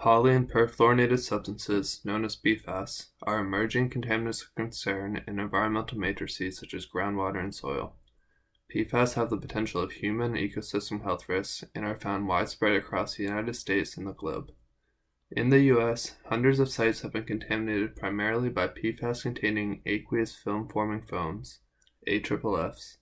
Poly and perfluorinated substances, known as PFAS, are emerging contaminants of concern in environmental matrices such as groundwater and soil. PFAS have the potential of human and ecosystem health risks and are found widespread across the United States and the globe. In the U.S., hundreds of sites have been contaminated primarily by PFAS-containing aqueous film-forming foams, AFFFs,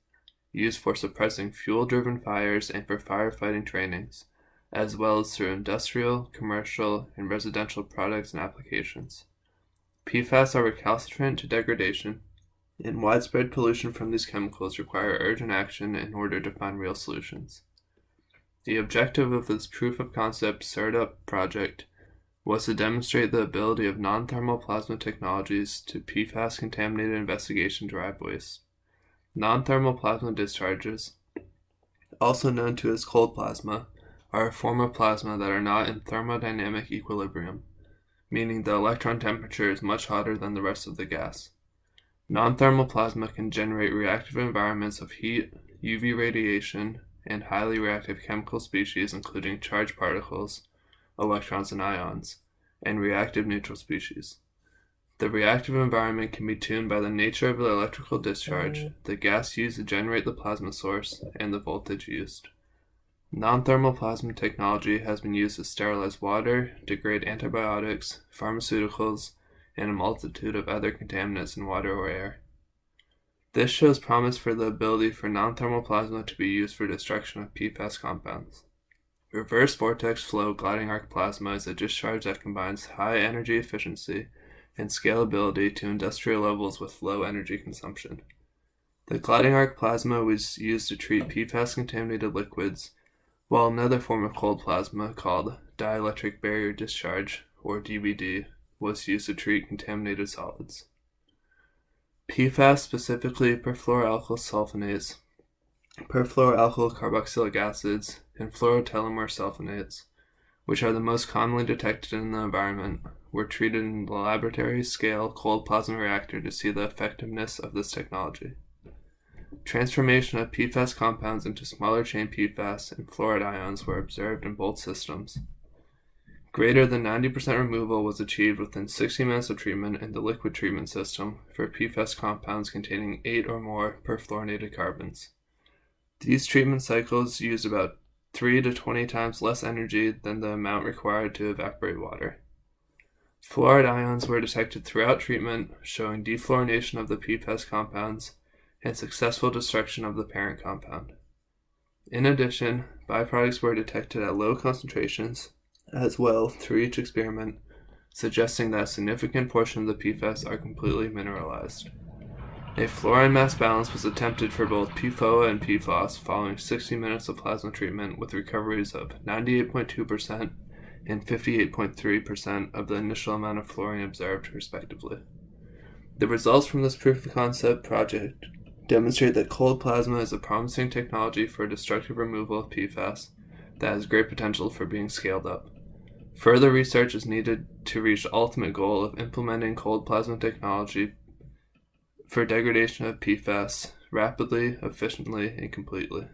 used for suppressing fuel-driven fires and for firefighting trainings, as well as through industrial, commercial, and residential products and applications. PFAS are recalcitrant to degradation, and widespread pollution from these chemicals require urgent action in order to find real solutions. The objective of this proof-of-concept startup project was to demonstrate the ability of non-thermal plasma technologies to PFAS-contaminated investigation-derived waste. Non-thermal plasma discharges, also known to as cold plasma, are a form of plasma that are not in thermodynamic equilibrium, meaning the electron temperature is much hotter than the rest of the gas. Non-thermal plasma can generate reactive environments of heat, UV radiation, and highly reactive chemical species including charged particles, electrons and ions, and reactive neutral species. The reactive environment can be tuned by the nature of the electrical discharge, the gas used to generate the plasma source, and the voltage used. Non-thermal plasma technology has been used to sterilize water, degrade antibiotics, pharmaceuticals, and a multitude of other contaminants in water or air. This shows promise for the ability for non-thermal plasma to be used for destruction of PFAS compounds. Reverse vortex flow gliding arc plasma is a discharge that combines high energy efficiency and scalability to industrial levels with low energy consumption. The gliding arc plasma was used to treat PFAS-contaminated liquids, while another form of cold plasma called dielectric barrier discharge, or DBD, was used to treat contaminated solids. PFAS, specifically perfluoroalkyl sulfonates, perfluoroalkyl carboxylic acids, and fluorotelomere sulfonates, which are the most commonly detected in the environment, were treated in the laboratory-scale cold plasma reactor to see the effectiveness of this technology. Transformation of PFAS compounds into smaller chain PFAS and fluoride ions were observed in both systems. Greater than 90% removal was achieved within 60 minutes of treatment in the liquid treatment system for PFAS compounds containing 8 or more perfluorinated carbons. These treatment cycles used about 3 to 20 times less energy than the amount required to evaporate water. Fluoride ions were detected throughout treatment, showing defluorination of the PFAS compounds and successful destruction of the parent compound. In addition, byproducts were detected at low concentrations as well through each experiment, suggesting that a significant portion of the PFAS are completely mineralized. A fluorine mass balance was attempted for both PFOA and PFOS following 60 minutes of plasma treatment with recoveries of 98.2% and 58.3% of the initial amount of fluorine observed, respectively. The results from this proof-of-concept project demonstrate that cold plasma is a promising technology for destructive removal of PFAS that has great potential for being scaled up. Further research is needed to reach the ultimate goal of implementing cold plasma technology for degradation of PFAS rapidly, efficiently, and completely.